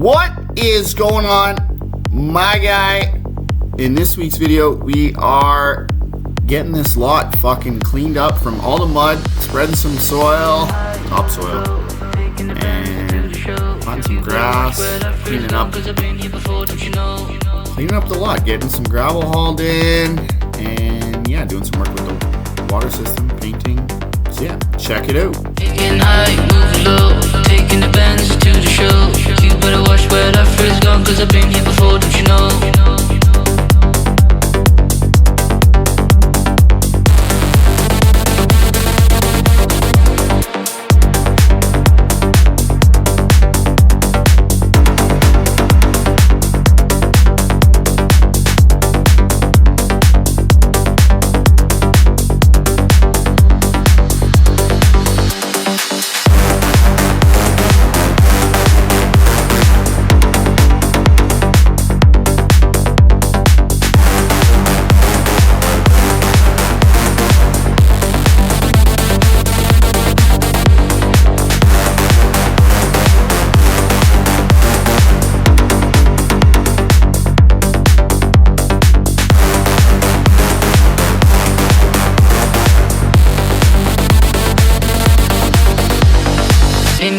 What is going on, my guy? In this week's video, we are getting this lot fucking cleaned up from all the mud, spreading some soil, topsoil, and planting some grass, cleaning up the lot, getting some gravel hauled in, and yeah, doing some work with the water system, painting. So yeah, check it out. Taking high, moving low, taking the Benz to the show. You better watch where that free's gone, cause I've been here before, don't you know?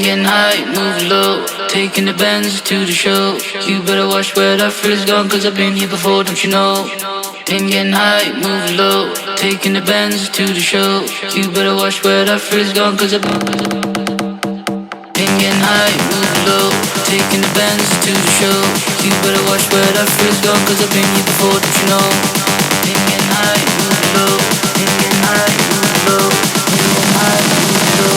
Getting high, moving low, taking the Benz to the show. You better watch where that free's gone, cause I've been here before, don't you know? Been getting high, moving low, taking the Benz to the show. You better watch where that free's gone, cause I've been getting high, moving low, taking the Benz to the show. You better watch where that free's gone, cause I've been here before, don't you know? Been getting high, moving low, been getting high, moving low, been getting high, moving low.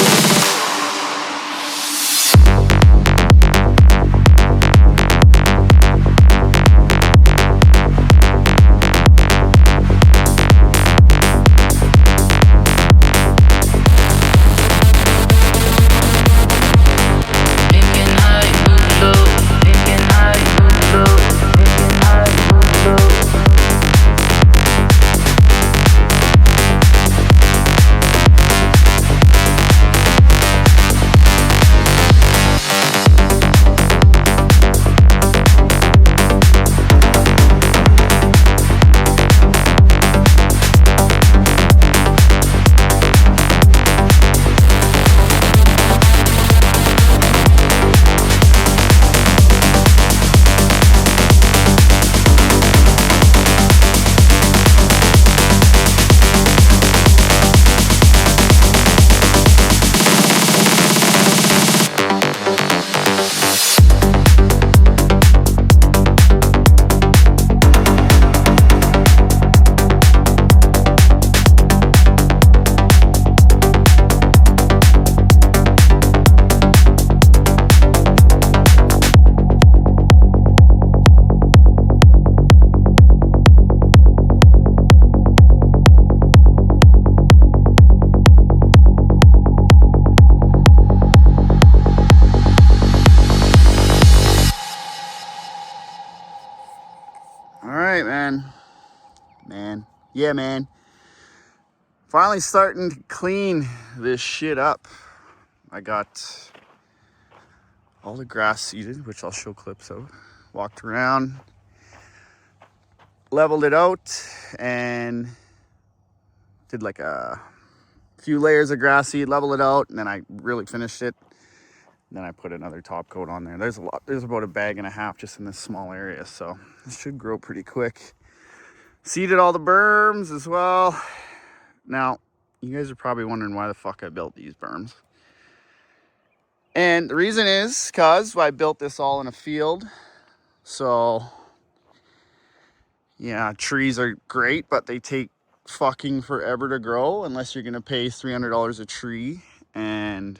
Man, finally starting to clean this shit up. I got all the grass seeded, which I'll show clips of. Walked around, leveled it out, and did like a few layers of grass seed, leveled it out, and then I really finished it. Then I put another top coat on there. There's about a bag and a half just in this small area, so it should grow pretty quick. Seeded all the berms as well. Now, you guys are probably wondering why the fuck I built these berms. And the reason is because I built this all in a field. So, yeah, trees are great, but they take fucking forever to grow unless you're going to pay $300 a tree. And,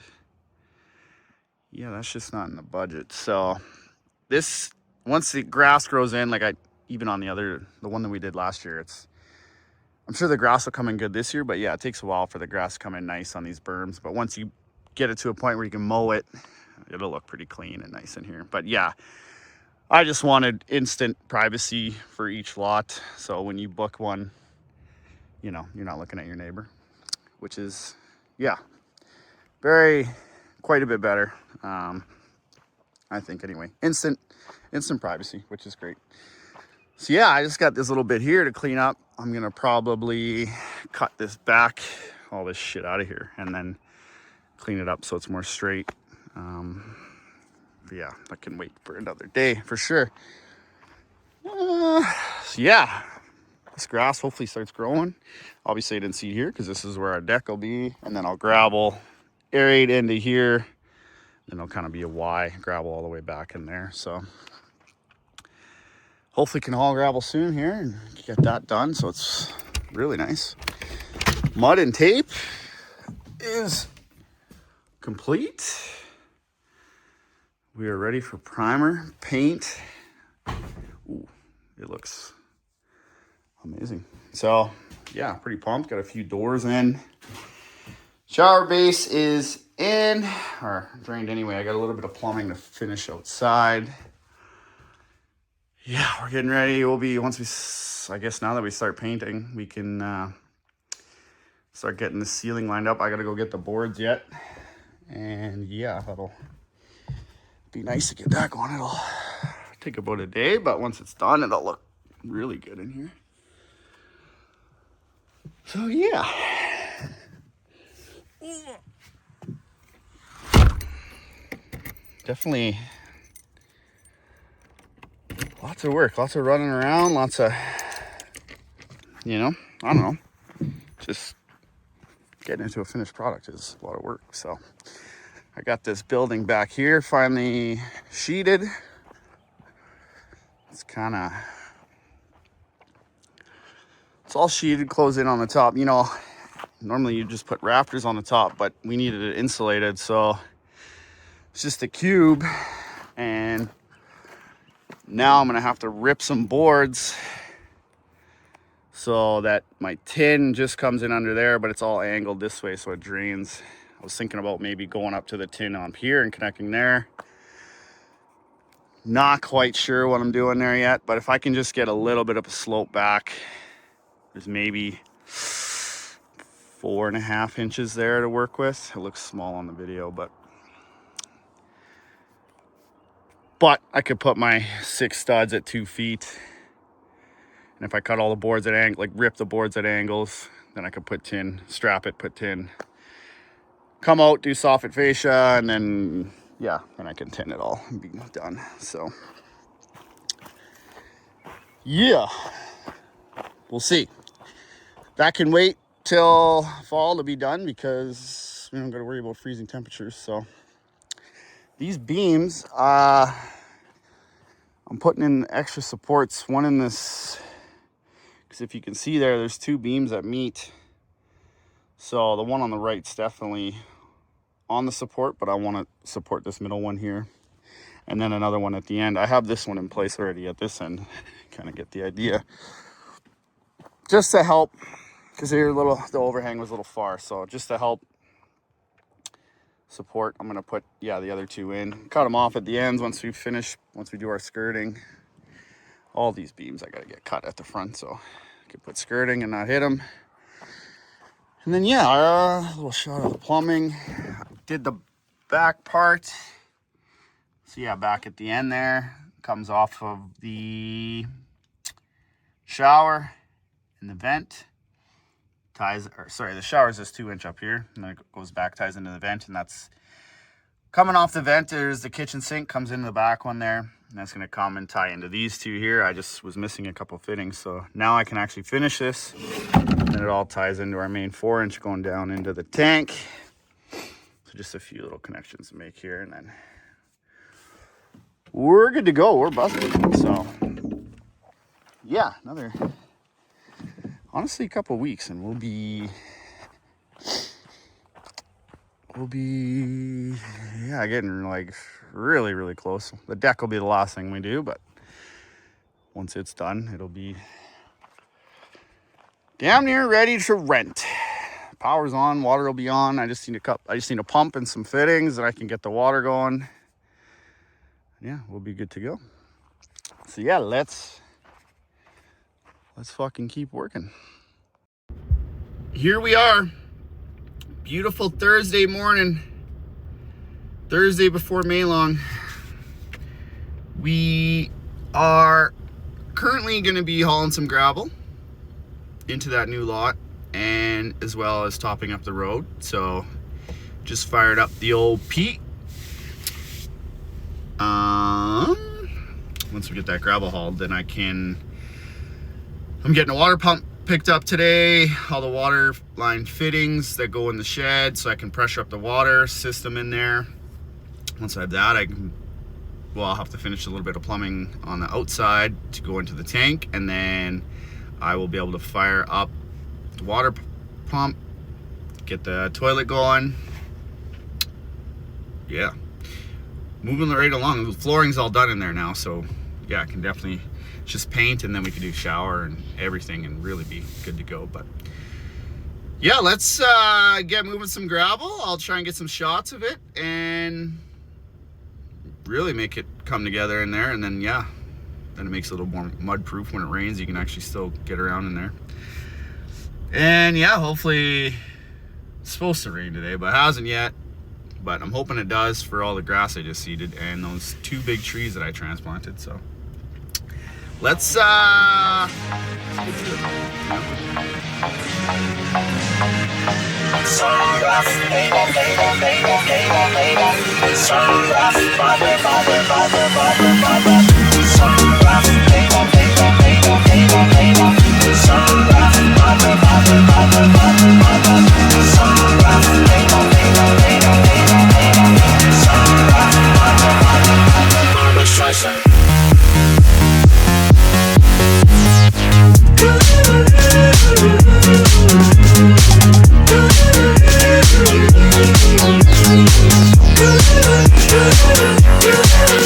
yeah, that's just not in the budget. So, this, once the grass grows in, like even on the one that we did last year, I'm sure the grass will come in good this year, but yeah, it takes a while for the grass to come in nice on these berms. But once you get it to a point where you can mow it, it'll look pretty clean and nice in here. But yeah, I just wanted instant privacy for each lot. So when you book one, you know, you're not looking at your neighbor, which is, yeah, quite a bit better. I think anyway. Instant privacy, which is great. So yeah, I just got this little bit here to clean up. I'm gonna probably cut this back, all this shit out of here, and then clean it up so it's more straight. But yeah, I can wait for another day for sure. So yeah, this grass hopefully starts growing. Obviously I didn't see here because this is where our deck will be, and then I'll gravel, aerate into here, then it'll kind of be a Y, gravel all the way back in there. So hopefully can haul gravel soon here and get that done, so it's really nice. Mud and tape is complete. We are ready for primer, paint. Ooh, it looks amazing. So yeah, pretty pumped. Got a few doors in. Shower base is in, or drained anyway. I got a little bit of plumbing to finish outside. Yeah, we're getting ready. We'll be, once we, I guess now that we start painting, we can start getting the ceiling lined up. I gotta go get the boards yet. And yeah, that'll be nice to get that going. It'll take about a day, but once it's done, it'll look really good in here. So yeah. Definitely lots of work, lots of running around, lots of, you know, I don't know, just getting into a finished product is a lot of work. So I got this building back here finally sheeted. It's kind of, it's all sheeted, closed in on the top. You know, normally you just put rafters on the top, but we needed it insulated, so it's just a cube. And now I'm gonna have to rip some boards so that my tin just comes in under there, but it's all angled this way so it drains. I was thinking about maybe going up to the tin on here and connecting there. Not quite sure what I'm doing there yet, but if I can just get a little bit of a slope back, there's maybe 4.5 inches there to work with. It looks small on the video, but I could put my 6 studs at 2 feet. And if I cut all the boards at angles, like rip the boards at angles, then I could put tin, strap it, put tin, come out, do soffit fascia, and then, yeah, then I can tin it all and be done. So, yeah, we'll see. That can wait till fall to be done because we don't got to worry about freezing temperatures. So these beams, I'm putting in extra supports, one in this, because if you can see there's 2 beams that meet. So the one on the right's definitely on the support, but I want to support this middle one here. And then another one at the end. I have this one in place already at this end. Kind of get the idea. Just to help, because the overhang was a little far. So just to help support, I'm going to put, the other 2 in. Cut them off at the ends once we do our skirting. All these beams I got to get cut at the front so I can put skirting and not hit them. And then a little shot of the plumbing. Did the back part. So back at the end there, comes off of the shower and the vent. The shower is just 2 inch up here, and then it goes back, ties into the vent, and that's coming off the vent. There's the kitchen sink, comes into the back one there, and that's gonna come and tie into these 2 here. I just was missing a couple fittings, so now I can actually finish this, and it all ties into our main 4 inch going down into the tank. So just a few little connections to make here, and then we're good to go. We're busted. So honestly, a couple of weeks and we'll be getting like really, really close. The deck will be the last thing we do, but once it's done, it'll be damn near ready to rent. Power's on, water will be on. I just need a pump and some fittings, and I can get the water going. Yeah, we'll be good to go. So let's fucking keep working. Here we are. Beautiful Thursday morning. Thursday before Maylong. We are currently going to be hauling some gravel into that new lot, and as well as topping up the road. So just fired up the old Pete. Once we get that gravel hauled, then I'm getting a water pump picked up today, all the water line fittings that go in the shed, so I can pressure up the water system in there. Once I have that, I'll have to finish a little bit of plumbing on the outside to go into the tank, and then I will be able to fire up the water pump, get the toilet going. Yeah, moving right along. The flooring's all done in there now, so yeah, I can definitely just paint, and then we can do shower and everything and really be good to go. But yeah, let's get moving some gravel. I'll try and get some shots of it and really make it come together in there, and then yeah, then it makes it a little more mud proof. When it rains, you can actually still get around in there. And yeah, hopefully it's supposed to rain today, but it hasn't yet. But I'm hoping it does for all the grass I just seeded and those 2 big trees that I transplanted. So let's get to it.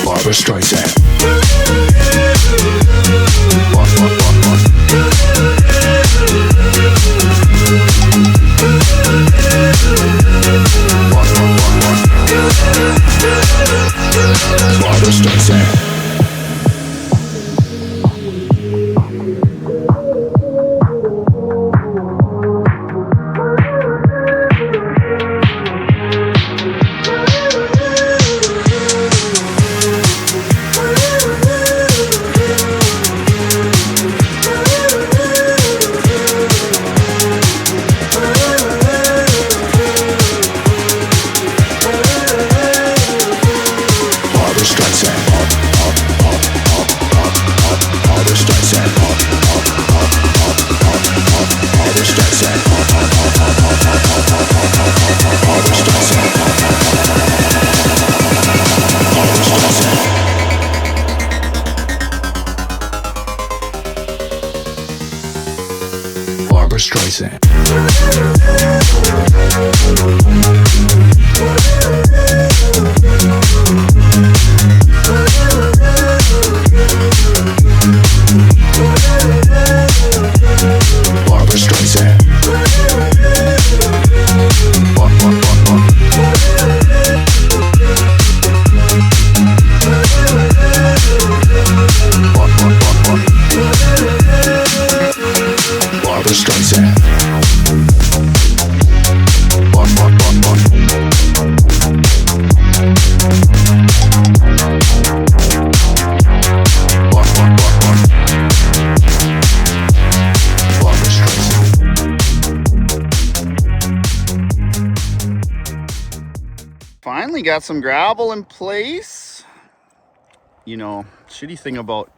Barbra Streisand. Barbra Streisand. Barbra Streisand. Barbra Streisand. Barbra Streisand. Finally got some gravel in place. You know, shitty thing about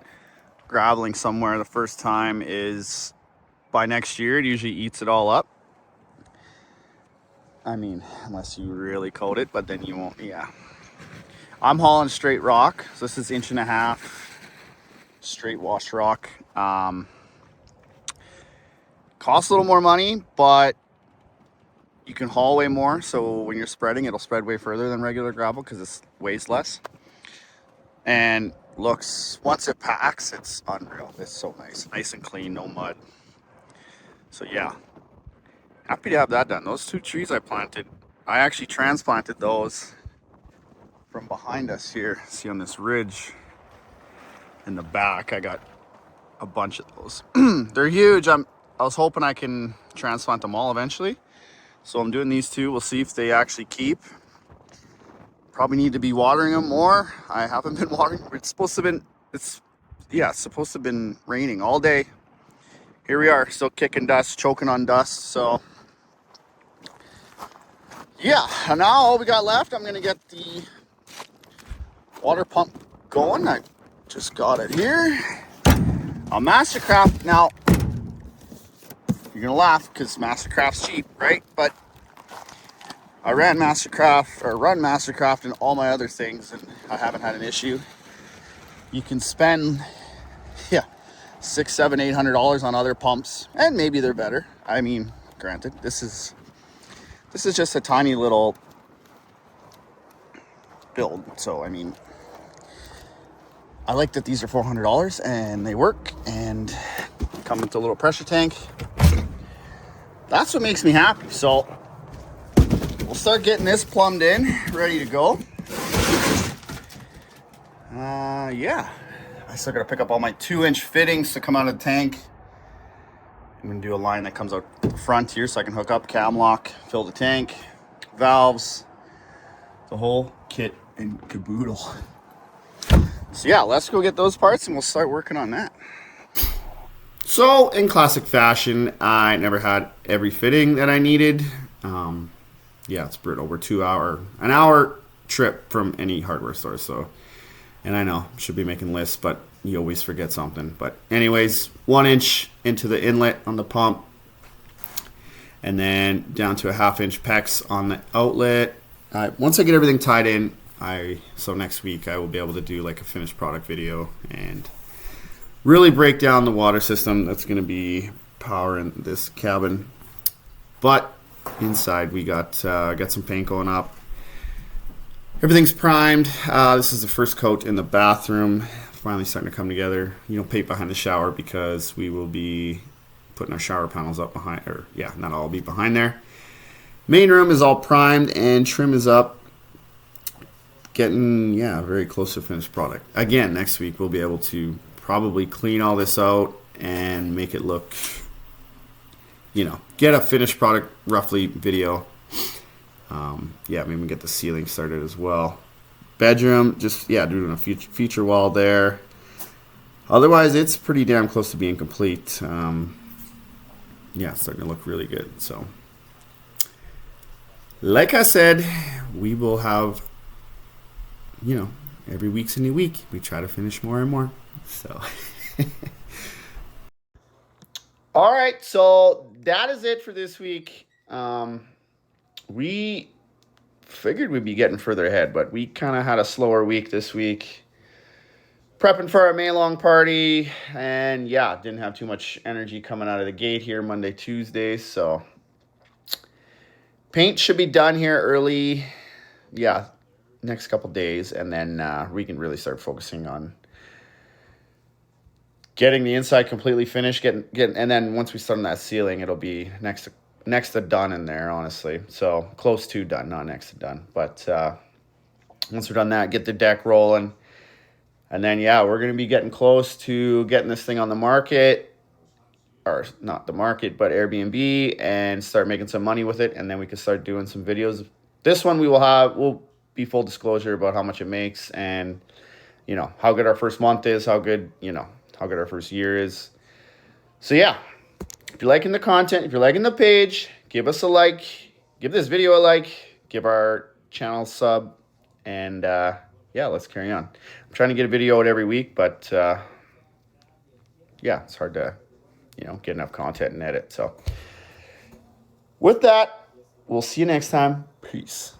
graveling somewhere the first time is by next year it usually eats it all up. I mean, unless you really coat it, but then you won't. Yeah, I'm hauling straight rock, so this is 1.5 inch straight wash rock. Costs a little more money, but you can haul way more, so when you're spreading, it'll spread way further than regular gravel because it weighs less. And looks, once it packs, it's unreal. It's so nice and clean, no mud. So yeah, happy to have that done. Those 2 trees I planted, I actually transplanted those from behind us here. See on this ridge in the back, I got a bunch of those. They're huge. I was hoping I can transplant them all eventually. So I'm doing these 2. We'll see if they actually keep. Probably need to be watering them more. I haven't been watering. It's supposed to have been, it's supposed to have been raining all day. Here we are, still kicking dust, choking on dust. So yeah, and now all we got left, I'm gonna get the water pump going. I just got it here. On Mastercraft. Now, you're gonna laugh because Mastercraft's cheap, right? But I run Mastercraft and all my other things, and I haven't had an issue. You can spend, yeah, $600, $700, $800 on other pumps, and maybe they're better. I mean, granted, this is just a tiny little build. So I mean, I like that these are $400 and they work and come with a little pressure tank. That's what makes me happy. So we'll start getting this plumbed in, ready to go. Yeah, I still gotta pick up all my 2-inch fittings to come out of the tank. I'm gonna do a line that comes out the front here so I can hook up cam lock, fill the tank, valves, the whole kit and caboodle. So yeah, let's go get those parts and we'll start working on that. So in classic fashion, I never had every fitting that I needed. Yeah, it's brutal. We're an hour trip from any hardware store. So, and I know should be making lists, but you always forget something. But anyways, 1 inch into the inlet on the pump, and then down to a 1/2 inch PEX on the outlet. Once I get everything tied in, so next week I will be able to do like a finished product video and really break down the water system that's going to be powering this cabin. But inside we got some paint going up. Everything's primed. This is the first coat in the bathroom. Finally starting to come together. You know, paint behind the shower because we will be putting our shower panels up behind, or yeah, not all be behind there. Main room is all primed and trim is up. Getting, yeah, very close to finished product. Again, next week we'll be able to probably clean all this out and make it look, you know, get a finished product roughly video. Yeah, maybe get the ceiling started as well. Bedroom, just, yeah, doing a feature wall there. Otherwise, it's pretty damn close to being complete. Yeah, it's starting to look really good. So, like I said, we will have, you know, every week's a new week. We try to finish more and more. So, all right. So that is it for this week. We figured we'd be getting further ahead, but we kind of had a slower week this week. Prepping for our May long party, and yeah, didn't have too much energy coming out of the gate here Monday, Tuesday. So paint should be done here early. Yeah, next couple days, and then we can really start focusing on getting the inside completely finished. And then once we start on that ceiling, it'll be next to done in there, honestly. So close to done, not next to done. But once we're done that, get the deck rolling, and then yeah, we're gonna be getting close to getting this thing on the market, or not the market, but Airbnb, and start making some money with it, and then we can start doing some videos. This one we'll be full disclosure about how much it makes, and you know how good our first month is, how good our first year is. So yeah, if you're liking the content, if you're liking the page, give us a like, give this video a like, give our channel a sub, and yeah, let's carry on. I'm trying to get a video out every week, but yeah, it's hard to, get enough content and edit. So with that, we'll see you next time. Peace.